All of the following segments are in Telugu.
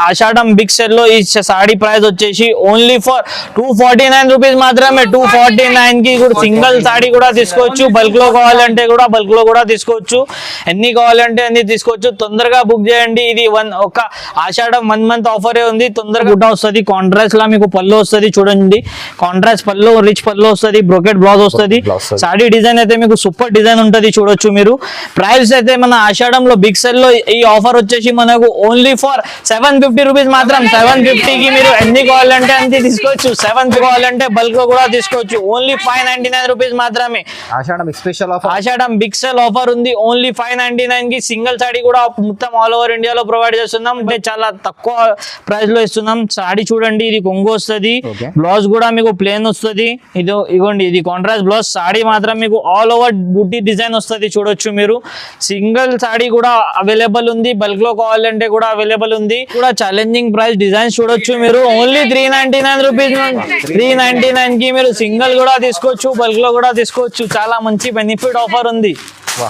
ఆషాఢం బిగ్ సెల్ లో ఈ సాడీ ప్రైస్ వచ్చేసి ఓన్లీ ఫర్ 249 రూపీస్ మాత్రమే. 249 కి కూడా సింగిల్ సాడీ కూడా తీసుకోవచ్చు. బల్క్ లో కావాలంటే కూడా బల్క్ లో కూడా తీసుకోవచ్చు. ఎన్ని కావాలంటే అన్ని తీసుకోవచ్చు. తొందరగా బుక్ చేయండి. ఇది ఒక ఆషాఢం 1 మంత్ ఆఫర్ ఉంది. తొందరగా గుడ్డ వస్తుంది. కాంట్రాస్ట్ లా మీకు పళ్ళు వస్తుంది. చూడండి కాంట్రాస్ట్ పళ్ళు, రిచ్ పళ్ళు వస్తుంది, బ్రోకెట్ బ్లౌజ్ వస్తుంది. సాడీ డిజైన్ అయితే మీకు సూపర్ డిజైన్ ఉంటది. చూడొచ్చు మీరు. ప్రైస్ అయితే మన ఆషాఢంలో బిగ్ సెల్ లో ఈ ఆఫర్ వచ్చేసి మనకు ఓన్లీ ఫర్ 750 రూపీస్ మాత్రం. 750 కి మీరు ఎన్ని కావాలంటే అంతే తీసుకోవచ్చు. 7 కావాలంటే బల్క్ లో కూడా తీసుకోవచ్చు. ఓన్లీ 599 రూపీస్ మాత్రమే. ఆషాఢం స్పెషల్ ఆఫర్, ఆషాఢం బిగ్ సెల్ ఆఫర్ ఉంది. ఓన్లీ 599 కి సింగిల్ సాడీ కూడా మొత్తం ఆల్ ఓవర్ ఇండియాలో ప్రొవైడ్ చేస్తున్నాం. అంటే చాలా తక్కువ ప్రైస్ లో ఇస్తున్నాం. సాడీ చూడండి, ఇది కొంగు వస్తుంది, బ్లౌజ్ కూడా మీకు ప్లేన్ వస్తుంది. ఇగోండి ఇది కాంట్రాస్ట్ బ్లౌజ్. సాడీ మాత్రం మీకు ఆల్ ఓవర్ బూటీ డిజైన్ వస్తుంది. చూడొచ్చు మీరు. సింగిల్ సాడీ కూడా అవైలబుల్ ఉంది. బల్క్ లో కావాలంటే కూడా అవైలబుల్ ఉంది. కూడా ఛాలెంజింగ్ ప్రైస్ డిజైన్స్ చూడొచ్చు మీరు. Only 399 rupees. 399 కి మీరు సింగిల్ కూడా తీసుకోవచ్చు, బల్క్ లో కూడా తీసుకోవచ్చు. చాలా మంచి బెనిఫిట్ ఆఫర్ ఉంది.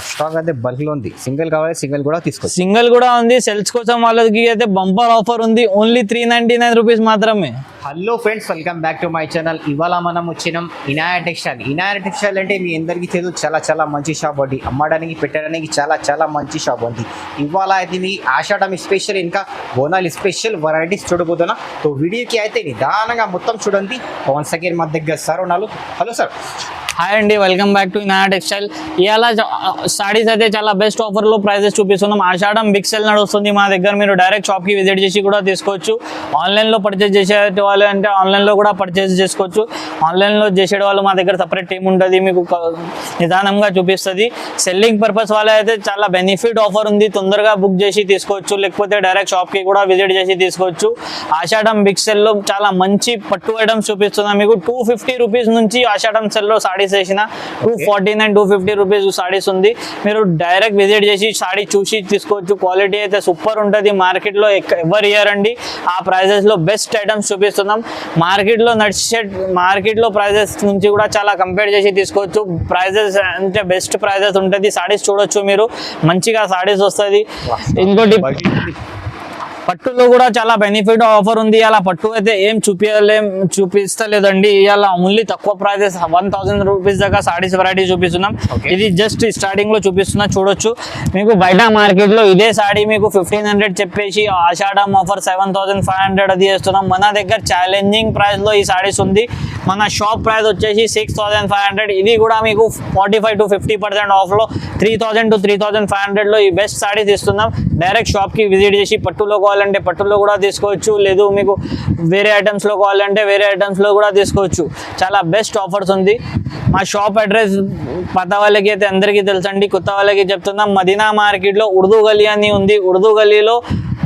స్టాక్ అయితే బల్క్ లో ఉంది. సింగిల్ కావాలి సింగిల్ కూడా తీసుకోవచ్చు. సింగిల్ కూడా ఉంది. సెల్స్ కోసం వాళ్ళకి అయితే బంపర్ ఆఫర్ ఉంది. ఓన్లీ 399 రూపీస్ మాత్రమే. Hello friends, welcome back to my channel. ఇవాళ మనం వచ్చినాం ఇనాయా టెక్స్టైల్. ఇనాయా టెక్స్టైల్ అంటే మీ అందరికీ తెలియదు, చాలా మంచి షాప్ ఉంది. అమ్మడానికి పెట్టడానికి చాలా మంచి షాప్ ఉంది. ఇవాళ అయితే మీ ఆషాఢం స్పెషల్ ఇంకా బోనాలు స్పెషల్ వెరైటీస్ చూడబోతున్నా. సో వీడియోకి అయితే నిదానంగా మొత్తం చూడండి. వన్స్ అగైన్ మా దగ్గర సార్ ఉన్నారు. Hello sir. హాయ్ అండి, welcome back to Inaya textile. ఇవాళ సాడీస్ అయితే చాలా బెస్ట్ ఆఫర్ లో ప్రైజెస్ చూపిస్తున్నాం. ఆషాఢం బిగ్ సెల్ నడుస్తుంది మా దగ్గర. మీరు డైరెక్ట్ షాప్ కి విజిట్ చేసి కూడా తీసుకోవచ్చు. ఆన్లైన్ లో పర్చేస్ చేసే వాళ్ళు అంటే ఆన్లైన్ లో కూడా పర్చేస్ చేసుకోవచ్చు. ఆన్లైన్ లో చేసే వాళ్ళు మా దగ్గర సపరేట్ టీమ్ ఉంటుంది, మీకు నిదానంగా చూపిస్తుంది. సెల్లింగ్ పర్పస్ వాళ్ళ అయితే చాలా బెనిఫిట్ ఆఫర్ ఉంది. తొందరగా బుక్ చేసి తీసుకోవచ్చు, లేకపోతే డైరెక్ట్ షాప్ కి కూడా విజిట్ చేసి తీసుకోవచ్చు. ఆషాఢం బిగ్ సెల్ లో చాలా మంచి పట్టు ఐటమ్స్ చూపిస్తున్నాం మీకు. 250 రూపీస్ నుంచి ఆషాఢం సెల్ లో సాడీస్ వేసిన 249, 250 రూపీస్ సాడీస్ ఉంది. మీరు డైరెక్ట్ విజిట్ చేసి సాడీ చూసి తీసుకోవచ్చు. క్వాలిటీ అయితే సూపర్ ఉంటుంది. మార్కెట్ లో ఎవరు ఇయర్ అండి ఆ ప్రైజెస్ లో బెస్ట్ ఐటమ్స్ చూపిస్తున్నాం. మార్కెట్ లో ప్రైజెస్ నుంచి కూడా చాలా కంపేర్ చేసి తీసుకోవచ్చు. ప్రైజెస్ అంటే బెస్ట్ ప్రైజెస్ ఉంటుంది. సాడీస్ చూడొచ్చు మీరు, మంచిగా సాడీస్ వస్తుంది. ఇంకోటి పట్టులో కూడా చాలా బెనిఫిట్ ఆఫర్ ఉంది. అలా పట్టు అయితే ఏం చూపిస్తలేదండి. ఇవాళ ఓన్లీ తక్కువ ప్రైజెస్ 1000 రూపీస్ దాకా సాడీస్ వెరైటీ చూపిస్తున్నాం. ఇది జస్ట్ స్టార్టింగ్ లో చూపిస్తున్నా. చూడొచ్చు మీకు. బయట మార్కెట్ లో ఇదే సాడీ మీకు 1500 చెప్పేసి ఆషాఢం ఆఫర్ 7500 అది చేస్తున్నాం. మన దగ్గర ఛాలెంజింగ్ ప్రైస్ లో ఈ సాడీస్ ఉంది. మన షాప్ ప్రైస్ వచ్చేసి 6500. ఇది కూడా మీకు 45 to 50% ఆఫ్ లో 3000 to 3500 లో ఈ బెస్ట్ సాడీస్ ఇస్తున్నాం. డైరెక్ట్ షాప్ కి విజిట్ చేసి పట్టులో కావాలంటే పట్టులో కూడా తీసుకోవచ్చు, లేదు మీకు వేరే ఐటమ్స్ లో కావాలంటే వేరే ఐటమ్స్ లో కూడా తీసుకోవచ్చు. చాలా బెస్ట్ ఆఫర్స్ ఉంది. మా షాప్ అడ్రస్ పాత వాళ్ళకి అయితే అందరికీ తెలుసండి, కొత్త వాళ్ళకి చెప్తున్నాం. మదీనా మార్కెట్ లో ఉర్దూ గలీ అని ఉంది. ఉర్దూ గలీలో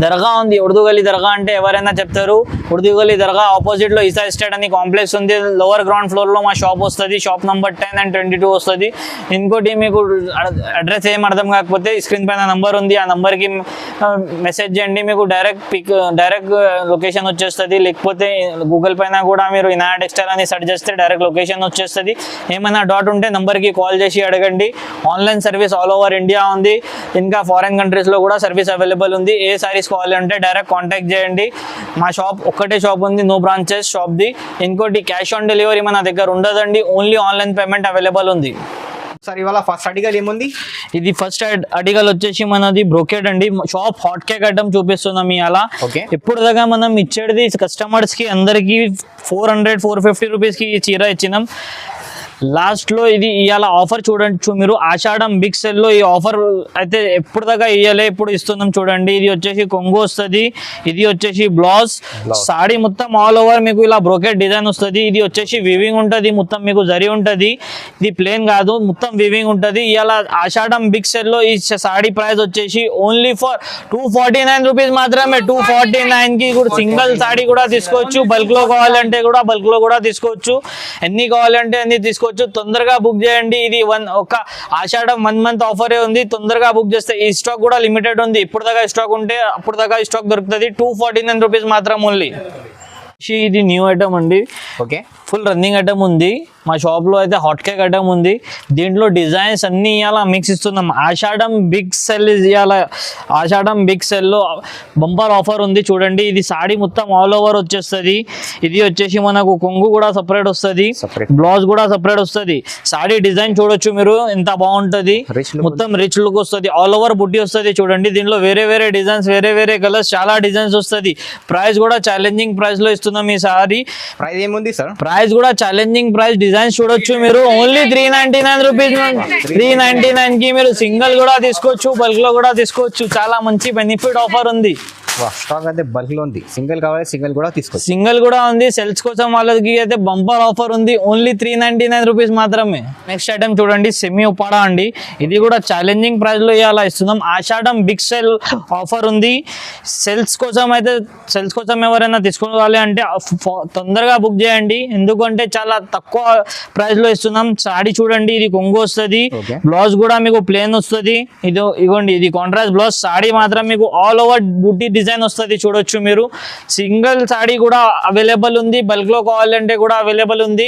దర్గా ఉంది. ఉర్దూ గలీ దర్గా అంటే ఎవరైనా చెప్తారు. ఉర్దూ గలీ దర్గా ఆపోజిట్ లో ఈసా ఎస్టేట్ అని కాంప్లెక్స్ ఉంది. లోవర్ గ్రౌండ్ ఫ్లోర్ లో మా షాప్ వస్తుంది. షాప్ నంబర్ 10 and 22 వస్తుంది. ఇంకోటి మీకు అడ్రస్ ఏం అర్థం కాకపోతే స్క్రీన్ పైన నంబర్ ఉంది, ఆ నంబర్ కి మెసేజ్ చేయండి. మీకు డైరెక్ట్ లొకేషన్ వచ్చేస్తుంది. లేకపోతే గూగుల్ పైన కూడా మీరు ఇనాయా టెక్స్టైల్ అని సెర్చ్ చేస్తే డైరెక్ట్ లొకేషన్ వచ్చేస్తుంది. ఏమైనా డౌట్ ఉంటే నంబర్ కి కాల్ చేసి అడగండి. Online service all over India ఉంది. ఇంకా ఫారెన్ కంట్రీస్ లో కూడా సర్వీస్ అవైలబుల్ ఉంది. ఏ సారీస్ కావాలంటే డైరెక్ట్ కాంటాక్ట్ చేయండి. మా షాప్ ఒక్కటే షాప్ ఉంది, నో బ్రాంచెస్ షాప్ ది. ఇంకోటి క్యాష్ ఆన్ డెలివరీ మన దగ్గర ఉండదండి. ఓన్లీ ఆన్లైన్ పేమెంట్ అవైలబుల్ ఉంది. సార్ ఇవాళ ఫస్ట్ అడిగల్ ఏముంది? ఇది ఫస్ట్ అడిగల్ వచ్చేసి మనది బ్రోకెడ్ అండి. షాప్ హాట్ కేక్ ఐటమ్ చూపిస్తున్నాం ఇవాళ. ఇప్పుడు దాకా మనం ఇచ్చేది కస్టమర్స్ కి అందరికి 400-450 రూపీస్ కి చీర ఇచ్చినాం. లాస్ట్ లో ఇది ఇవాళ ఆఫర్ చూడండి మీరు. ఆషాఢం బిగ్ సెల్ లో ఈ ఆఫర్ అయితే ఎప్పుడు దాకా ఇవ్వలే, ఇప్పుడు ఇస్తున్నాం. చూడండి ఇది వచ్చేసి కొంగు వస్తుంది, ఇది వచ్చేసి బ్లౌజ్. సాడీ మొత్తం ఆల్ ఓవర్ మీకు ఇలా బ్రోకెట్ డిజైన్ వస్తుంది. ఇది వచ్చేసి వివింగ్ ఉంటుంది, మొత్తం మీకు జరి ఉంటుంది. ఇది ప్లేన్ కాదు, మొత్తం వివింగ్ ఉంటుంది. ఇవాళ ఆషాఢం బిగ్ సెల్ లో ఈ సాడీ ప్రైస్ వచ్చేసి ఓన్లీ ఫర్ 249 రూపీస్ మాత్రమే. 249 కి కూడా సింగిల్ సాడీ కూడా తీసుకోవచ్చు. బల్క్ లో కావాలంటే కూడా బల్క్ లో కూడా తీసుకోవచ్చు. ఎన్ని కావాలంటే అన్ని తీసుకోవచ్చు. తొందరగా బుక్ చేయండి. ఇది ఒక ఆషాఢం 1 మంత్ ఆఫర్ ఉంది. తొందరగా బుక్ చేస్తే ఈ స్టాక్ కూడా లిమిటెడ్ ఉంది. ఇప్పుడు దాకా స్టాక్ ఉంటే అప్పుడు దాకా స్టాక్ దొరుకుతుంది. 249 రూపీస్ మాత్రం ఓన్లీ. ఇది న్యూ ఐటమ్ అండి. ఓకే, ఫుల్ రన్నింగ్ ఐటమ్ ఉంది. మా షాప్లో అయితే హాట్ కేక్ ఐటమ్ ఉంది. దీంట్లో డిజైన్స్ అన్నీ ఇవాళ మిక్స్ ఇస్తున్నాం. ఆషాఢం బిగ్ సెల్ ఇవాళ ఆషాఢం బిగ్ సెల్లో బంపర్ ఆఫర్ ఉంది చూడండి. ఇది సాడీ మొత్తం ఆల్ ఓవర్ వచ్చేస్తుంది. ఇది వచ్చేసి మనకు కొంగు కూడా సపరేట్ వస్తుంది, బ్లౌజ్ కూడా సపరేట్ వస్తుంది. సాడీ డిజైన్ చూడొచ్చు మీరు ఎంత బాగుంటుంది, మొత్తం రిచ్ లుక్ వస్తుంది. ఆల్ ఓవర్ బుట్టి వస్తుంది చూడండి. దీనిలో వేరే వేరే డిజైన్స్, వేరే వేరే కలర్స్, చాలా డిజైన్స్ వస్తుంది. ప్రైస్ కూడా ఛాలెంజింగ్ ప్రైస్ లో ఇస్తున్నాం ఈ సారీ. ప్రైస్ ఏముంది సార్? ప్రైస్ కూడా ఛాలెంజింగ్ ప్రైస్. డిజైన్స్ చూడొచ్చు మీరు. Only 399 rupees. 399 కి మీరు సింగిల్ కూడా తీసుకోవచ్చు, బల్క్ లో కూడా తీసుకోవచ్చు. చాలా మంచి బెనిఫిట్ ఆఫర్ ఉంది. స్టాక్ అయితే బల్క్ లో ఉంది. సింగిల్ కావాలి సింగిల్ కూడా తీసుకోవచ్చు. సింగిల్ కూడా ఉంది. సెల్స్ కోసం వాళ్ళకి అయితే బంపర్ ఆఫర్ ఉంది. ఓన్లీ 399 రూపీస్ మాత్రమే. నెక్స్ట్ ఐటమ్ చూడండి, సెమీ ఉపాడా అండి. ఇది కూడా ఛాలెంజింగ్ ప్రైస్ లో ఇలా ఇస్తున్నాం. ఆషాఢం బిగ్ సెల్ ఆఫర్ ఉంది. సెల్స్ కోసం ఎవరైనా తీసుకోవాలి అంటే తొందరగా బుక్ చేయండి, ఎందుకంటే చాలా తక్కువ ప్రైస్ లో ఇస్తున్నాం. సాడీ చూడండి, ఇది కొంగు వస్తుంది, బ్లౌజ్ కూడా మీకు ప్లేన్ వస్తుంది. ఇగోండి, ఇది కాంట్రాస్ట్ బ్లౌజ్. సాడీ మాత్రం మీకు ఆల్ ఓవర్ బుట్టి డిజైన్ వస్తుంది చూడొచ్చు మీరు. సింగిల్ సాడీ కూడా అవైలబుల్ ఉంది, బల్క్ లో కావాలంటే కూడా అవైలబుల్ ఉంది.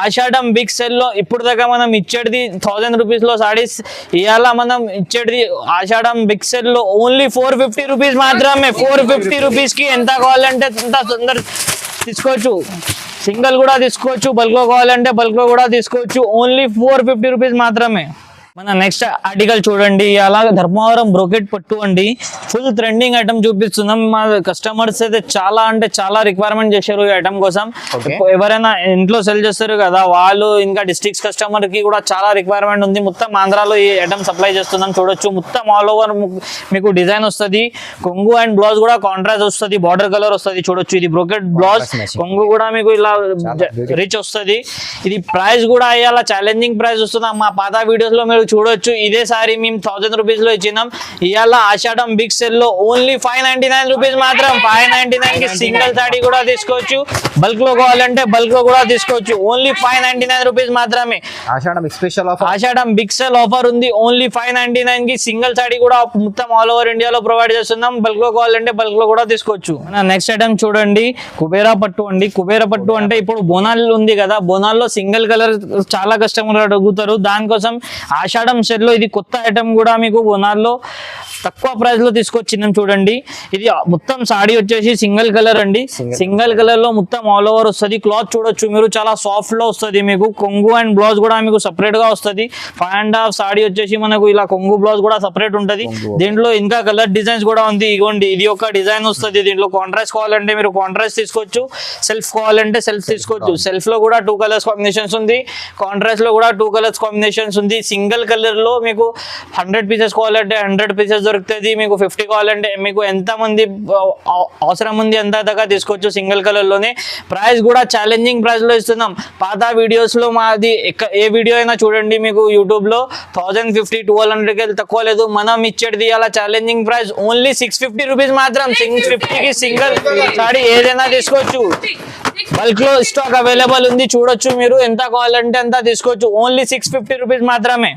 ఆషాఢం బిగ్ సెల్ లో ఇప్పుడు దాకా మనం ఇచ్చేది 1000 రూపీస్ లో సాడీస్, ఇవాళ మనం ఇచ్చేది ఆషాఢం బిగ్ సెల్ లో ఓన్లీ 450 రూపీస్ మాత్రమే. 450 రూపీస్ కి ఎంత కావాలంటే అంత తొందర తీసుకోవచ్చు. సింగిల్ కూడా తీసుకోవచ్చు, బల్క్ లో కావాలంటే బల్క్ లో కూడా తీసుకోవచ్చు. ఓన్లీ 450 రూపీస్ మాత్రమే. మన నెక్స్ట్ ఆర్టికల్ చూడండి, అలా ధర్మవరం బ్రోకెట్ పట్టు అండి. ఫుల్ ట్రెండింగ్ ఐటమ్ చూపిస్తున్నాం. మా కస్టమర్స్ అయితే చాలా అంటే చాలా రిక్వైర్మెంట్ చేశారు ఈ ఐటమ్ కోసం. ఎవరైనా ఇంట్లో సెల్ చేస్తారు కదా వాళ్ళు, ఇంకా డిస్ట్రిక్ట్స్ కస్టమర్ కి కూడా చాలా రిక్వైర్మెంట్ ఉంది. మొత్తం ఆంధ్రాలో ఈ ఐటమ్ సప్లై చేస్తున్నాం చూడొచ్చు. మొత్తం ఆల్ ఓవర్ మీకు డిజైన్ వస్తుంది. కొంగు అండ్ బ్లౌజ్ కూడా కాంట్రాస్ట్ వస్తుంది, బార్డర్ కలర్ వస్తుంది చూడొచ్చు. ఇది బ్రోకెట్ బ్లౌజ్, కొంగు కూడా మీకు ఇలా రిచ్ వస్తుంది. ఇది ప్రైస్ కూడా అయ్యాల ఛాలెంజింగ్ ప్రైస్ వస్తుంది. మా పాత వీడియోస్ లో మీరు చూడొచ్చు. ఇదే సారీ మేము 1000 రూపీస్ లో ఇచ్చినాం. ఇవాళ ఆషాఢం బిగ్ సెల్ లో ఓన్లీ 599 రూపీస్ మాత్రం. 599 కి సింగిల్ సాడీ కూడా తీసుకోవచ్చు, బల్క్ లో కావాలంటే బల్క్ లో కూడా తీసుకోవచ్చు. ఓన్లీ 599 రూపీస్ మాత్రమే. ఆషాఢం స్పెషల్ ఆఫర్, ఆషాఢం బిగ్ సెల్ ఆఫర్ ఉంది. ఓన్లీ 599 కి సింగిల్ సాడీ కూడా మొత్తం ఆల్ ఓవర్ ఇండియాలో ప్రొవైడ్ చేస్తున్నాం. బల్క్ లో కావాలంటే బల్క్ లో కూడా తీసుకోవచ్చు. నెక్స్ట్ ఐటమ్ చూడండి, కుబేరా పట్టు అండి. కుబేరా పట్టు అంటే ఇప్పుడు బోనాలు ఉంది కదా, బోనాల్లో సింగిల్ కలర్ చాలా కస్టమర్ అడుగుతారు. దానికోసం ఆషాఢం సెల్ లో ఇది కొత్త ఐటమ్ కూడా మీకు బోనాల్లో తక్కువ ప్రైస్ లో తీసుకొచ్చినాం చూడండి. ఇది మొత్తం సాడీ వచ్చేసి సింగిల్ కలర్ అండి. సింగిల్ కలర్ లో మొత్తం ఆల్ ఓవర్ వస్తుంది. క్లాత్ చూడొచ్చు మీరు, చాలా సాఫ్ట్ లో వస్తుంది. మీకు కొంగు అండ్ బ్లౌజ్ కూడా మీకు సపరేట్ గా వస్తుంది. 5.5 సాడీ వచ్చేసి మనకు ఇలా కొంగు బ్లౌజ్ కూడా సపరేట్ ఉంటుంది. దీంట్లో ఇంకా కలర్ డిజైన్స్ కూడా ఉంది. ఇగోండి, ఇది ఒక డిజైన్ వస్తుంది. దీంట్లో కాంట్రాస్ట్ కావాలంటే మీరు కాంట్రాస్ట్ తీసుకోవచ్చు, సెల్ఫ్ కావాలంటే సెల్ఫ్ తీసుకోవచ్చు. సెల్ఫ్ లో కూడా 2 కలర్స్ కాంబినేషన్స్ ఉంది, కాంట్రాస్ట్ లో కూడా 2 కలర్స్ కాంబినేషన్స్ ఉంది. సింగిల్ కలర్ లో మీకు 100 పీసెస్ కావాలంటే 100 పీసెస్ దొరుకుతుంది. మీకు 50 కావాలంటే మీకు ఎంత మంది అవసరం ఉంది అంత దాకా తీసుకోవచ్చు సింగిల్ కలర్ లోనే. ప్రైస్ కూడా ఛాలెంజింగ్ ప్రైస్ లో ఇస్తున్నాం. పాత వీడియోస్ లో మాది ఏ వీడియో అయినా చూడండి, మీకు యూట్యూబ్ లో 1050 1200 తక్కువ లేదు. మనం ఇచ్చేది అలా ఛాలెంజింగ్ ప్రైస్ ఓన్లీ 650 రూపీస్ మాత్రం. 650 కి సింగిల్ సాడీ ఏదైనా తీసుకోవచ్చు. బల్క్ లో స్టాక్ అవైలబుల్ ఉంది చూడొచ్చు మీరు. ఎంత కావాలంటే అంత తీసుకోవచ్చు. ఓన్లీ 650 రూపీస్ మాత్రమే.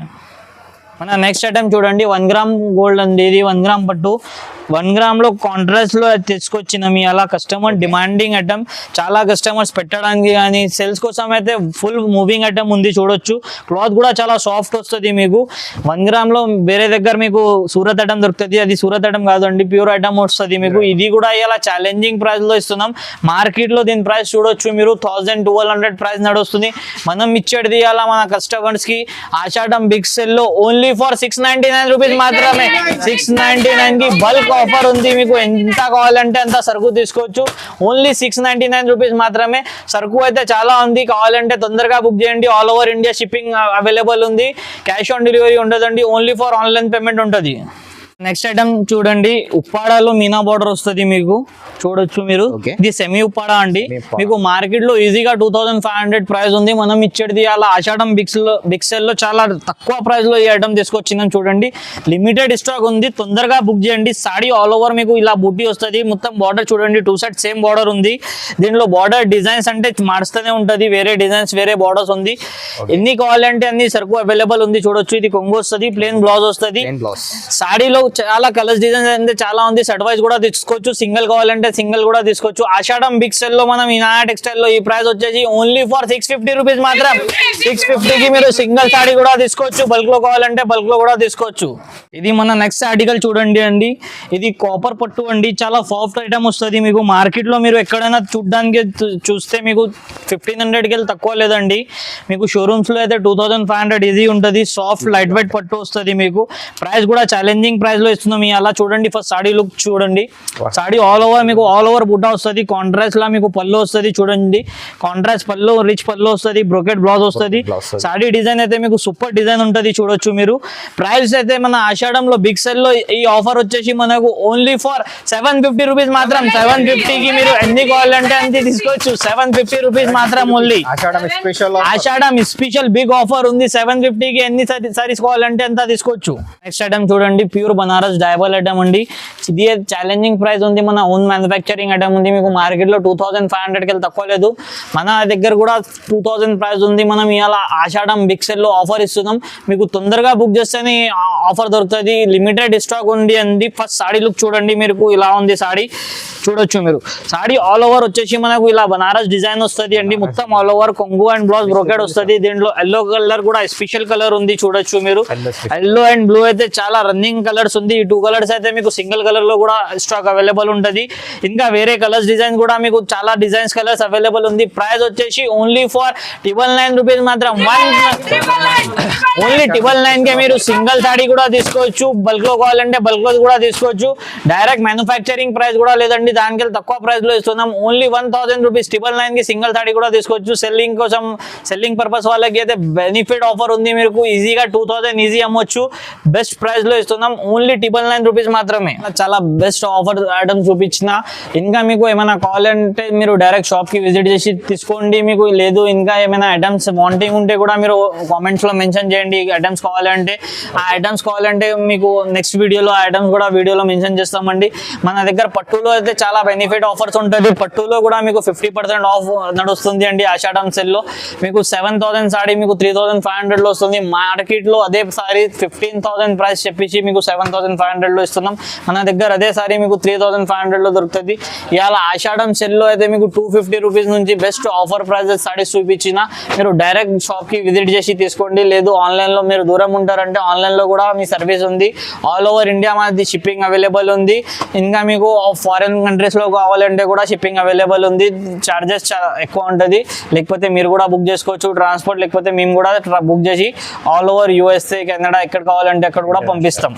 మన నెక్స్ట్ ఐటమ్ చూడండి, 1 గ్రామ్ గోల్డ్ అండి. ఇది 1 గ్రామ్ పట్టు. 1 గ్రామ్ లో కాంట్రాస్ట్ లో తెచ్చుకొచ్చినాం. అలా కస్టమర్ డిమాండింగ్ ఐటమ్. చాలా కస్టమర్స్ పెట్టడానికి కానీ సేల్స్ కోసం అయితే ఫుల్ మూవింగ్ ఐటమ్ ఉంది చూడొచ్చు. క్లాత్ కూడా చాలా సాఫ్ట్ వస్తుంది మీకు. 1 గ్రామ్ లో వేరే దగ్గర మీకు సూరత్ ఐటమ్ దొరుకుతుంది, అది సూరత్ ఐటమ్ కాదండి, ప్యూర్ ఐటమ్ వస్తుంది మీకు. ఇది కూడా ఇలా ఛాలెంజింగ్ ప్రైస్ లో ఇస్తున్నాం. మార్కెట్ లో దీని ప్రైస్ చూడొచ్చు మీరు, 1200 ప్రైస్ నడుస్తుంది. మనం ఇచ్చేది అలా మన కస్టమర్స్ కి ఆషాఢం బిగ్ సెల్ లో ఓన్లీ ఫర్ 699 రూపీస్ మాత్రమే. 699 కి బల్క్ ఆఫర్ ఉంది. మీకు ఎంత కావాలంటే అంత సరుకు తీసుకోవచ్చు. ఓన్లీ 699 రూపీస్ మాత్రమే. సరుకు అయితే చాలా ఉంది, కావాలంటే తొందరగా బుక్ చేయండి. All over India shipping available ఉంది. క్యాష్ ఆన్ డెలివరీ ఉండదండి, ఓన్లీ ఫర్ ఆన్లైన్ పేమెంట్ ఉంటుంది. నెక్స్ట్ ఐటమ్ చూడండి, ఉప్పాడాలో మీనా బార్డర్ వస్తుంది మీకు చూడొచ్చు మీరు. ఇది సెమీ ఉప్పాడా అండి. మీకు మార్కెట్ లో ఈజీగా 2500 ప్రైస్ ఉంది. మనం ఇచ్చేది అలా ఆషాఢం బిగ్ సెల్ లో చాలా తక్కువ ప్రైస్ లో ఈ ఐటమ్ తీసుకొచ్చినాం చూడండి. లిమిటెడ్ స్టాక్ ఉంది, తొందరగా బుక్ చేయండి. సాడీ ఆల్ ఓవర్ మీకు ఇలా బూటీ వస్తుంది. మొత్తం బార్డర్ చూడండి, 2 సైడ్ సేమ్ బార్డర్ ఉంది. దీనిలో బార్డర్ డిజైన్స్ అంటే మారుస్తూనే ఉంటది, వేరే డిజైన్స్ వేరే బార్డర్స్ ఉంది. ఎన్ని కావాలంటే అన్ని సరుకు అవైలబుల్ ఉంది చూడొచ్చు. ఇది కొంగు వస్తుంది, ప్లేన్ బ్లౌజ్ వస్తుంది. సాడీలో చాలా కలర్స్ డిజైన్స్ అయితే చాలా ఉంది. సెట్ వైజ్ కూడా తీసుకోవచ్చు, సింగిల్ కావాలంటే సింగిల్ కూడా తీసుకోవచ్చు. ఆషాఢం బిగ్ సెల్ లో మనం ఇనాయా టెక్స్టైల్ లో ఈ ప్రైస్ వచ్చేసి ఓన్లీ ఫర్ 650 రూపీస్ మాత్రం. 650 కి మీరు సింగిల్ సాడీ కూడా తీసుకోవచ్చు, బల్క్ లో కావాలంటే బల్క్ లో కూడా తీసుకోవచ్చు. ఇది మన నెక్స్ట్ ఆర్టికల్ చూడండి అండి. ఇది కాపర్ పట్టు అండి, చాలా సాఫ్ట్ ఐటమ్ వస్తుంది మీకు. మార్కెట్ లో మీరు ఎక్కడైనా చూడడానికి చూస్తే మీకు 1500కి వెళ్ళి తక్కువ లేదండి. మీకు షోరూమ్స్ లో అయితే 2500 ఇది ఉంటుంది. సాఫ్ట్ లైట్ వెయిట్ పట్టు వస్తుంది మీకు. ప్రైస్ కూడా ఛాలెంజింగ్ ప్రైస్ లో ఇస్తున్నాం. అలా చూడండి, ఫస్ట్ సాడీ లుక్ చూడండి. సాడీ ఆల్ ఓవర్ మీకు ఆల్ ఓవర్ బుట్ట వస్తుంది. కాంట్రాస్ట్ లా మీకు పళ్ళు వస్తుంది చూడండి. కాంట్రాస్ట్ పళ్ళు, రిచ్ పళ్ళు వస్తుంది, బ్రోకెట్ బ్లౌజ్ వస్తుంది. సాడీ డిజైన్ అయితే మీకు సూపర్ డిజైన్ ఉంటుంది, చూడొచ్చు మీరు. ప్రైస్ అయితే మన ఆషాఢంలో బిగ్ సెల్ లో ఈ ఆఫర్ వచ్చేసి మనకు ఓన్లీ ఫర్ 750 రూపీస్ మాత్రం. 750 కి మీరు ఎన్ని కావాలంటే అన్ని తీసుకోవచ్చు. 750 రూపీస్ మాత్రం ఓన్లీ. ఆషాఢం స్పెషల్ బిగ్ ఆఫర్ ఉంది. 750 కి ఎన్ని సారీస్ కావాలంటే అంత తీసుకోవచ్చు. నెక్స్ట్ ఐటమ్ చూడండి, ప్యూర్ బనారస్ డైబల్ ఐటమ్ అండి. ఇది ఛాలెంజింగ్ ప్రైస్ ఉంది. మన ఓన్ మ్యానుఫ్యాక్చరింగ్ ఐటమ్ ఉంది. మీకు మార్కెట్ లో 2500 కి తక్కువ లేదు. మన దగ్గర కూడా 2000 ప్రైస్ ఉంది. మనం ఇవాళ ఆషాఢం బిగ్ సెల్ లో ఆఫర్ ఇస్తున్నాం. మీకు తొందరగా బుక్ చేస్తేనే ఆఫర్ దొరుకుతుంది. లిమిటెడ్ స్టాక్ ఉంది అండి. ఫస్ట్ సాడీ లుక్ చూడండి, మీకు ఇలా ఉంది సాడీ చూడొచ్చు మీరు. సాడీ ఆల్ ఓవర్ వచ్చేసి మనకు ఇలా బనారస్ డిజైన్ వస్తుంది అండి. మొత్తం ఆల్ ఓవర్ కొంగు అండ్ బ్లౌజ్ బ్రోకెడ్ వస్తుంది. దీంట్లో ఎల్లో కలర్ కూడా స్పెషల్ కలర్ ఉంది, చూడొచ్చు మీరు. ఎల్లో అండ్ బ్లూ అయితే చాలా రన్నింగ్ కలర్స్ ఉంది. ఈ 2 కలర్స్ అయితే మీకు సింగిల్ కలర్ లో కూడా స్టాక్ అవైలబుల్ ఉంటుంది. ఇంకా వేరే కలర్స్ డిజైన్ కూడా మీకు చాలా డిజైన్స్ కలర్స్ అవైలబుల్ ఉంది. ప్రైస్ వచ్చేసి ఓన్లీ ఫర్ 999 రూపీస్ మాత్రం. ఓన్లీ 999 కే మీరు సింగిల్ సాడీ కూడా తీసుకోవచ్చు, బల్క్ లో కావాలంటే బల్క్ లో కూడా తీసుకోవచ్చు. డైరెక్ట్ మ్యానుఫ్యాక్చరింగ్ ప్రైస్ కూడా లేదండి, దానికి తక్కువ ప్రైస్ లో ఇస్తున్నాం. ఓన్లీ 1000 రూపీస్ 999 కి సింగిల్ సాడీ కూడా తీసుకోవచ్చు. సెల్లింగ్ కోసం, సెల్లింగ్ పర్పస్ వాళ్ళకి అయితే బెనిఫిట్ ఆఫర్ ఉంది. మీకు ఈజీగా 2000 ఈజీ అమ్మొచ్చు. బెస్ట్ ప్రైస్ లో ఇస్తున్నాం. ఓన్లీ 999 రూపీస్ మాత్రమే. చాలా బెస్ట్ ఆఫర్ ఐటమ్ చూపించిన. ఇంకా మీకు ఏమైనా కావాలంటే మీరు డైరెక్ట్ షాప్ కి విజిట్ చేసి తీసుకోండి. మీకు లేదు ఇంకా ఏమైనా ఐటమ్స్ వాంటింగ్ ఉంటే కూడా మీరు కామెంట్స్ లో మెన్షన్ చేయండి. ఐటమ్స్ కావాలంటే ఆ ఐటమ్స్ కావాలంటే మీకు నెక్స్ట్ వీడియోలో ఆ ఐటమ్స్ కూడా వీడియోలో మెన్షన్ చేస్తామండి. మన దగ్గర పట్టులో అయితే చాలా బెనిఫిట్ ఆఫర్స్ ఉంటుంది. పట్టులో కూడా మీకు 50% ఆఫ్ నడుస్తుంది అండి ఆషాఢం సెల్ లో. మీకు 7000 సాడీ మీకు 3500 లో వస్తుంది. మార్కెట్ లో అదే సారీ 15,000 ప్రైస్ చెప్పించి మీకు 7500 లో ఇస్తున్నాం. మన దగ్గర అదే సారీ మీకు 3500 లో దొరుకుతుంది. ఇవాళ ఆషాఢం సెల్ లో అయితే మీకు 250 రూపీస్ నుంచి బెస్ట్ ఆఫర్ ప్రైజెస్ సారీస్ చూపించిన. మీరు డైరెక్ట్ షాప్ కి విజిట్ చేసి తీసుకోండి. లేదు ఆన్లైన్ లో మీరు దూరం ఉంటారంటే ఆన్లైన్ లో కూడా మీ సర్వీస్ ఉంది. ఆల్ ఓవర్ ఇండియా మనది షిప్పింగ్ అవైలబుల్ ఉంది. ఇంకా మీకు ఫారిన్ కంట్రీస్ లో కావాలంటే కూడా షిప్పింగ్ అవైలబుల్ ఉంది. చార్జెస్ ఎక్కువ ఉంటుంది. లేకపోతే మీరు కూడా బుక్ చేసుకోవచ్చు ట్రాన్స్పోర్ట్, లేకపోతే మేము కూడా బుక్ చేసి ఆల్ ఓవర్ USA, కెనడా ఎక్కడ కావాలంటే అక్కడ కూడా పంపిస్తాం.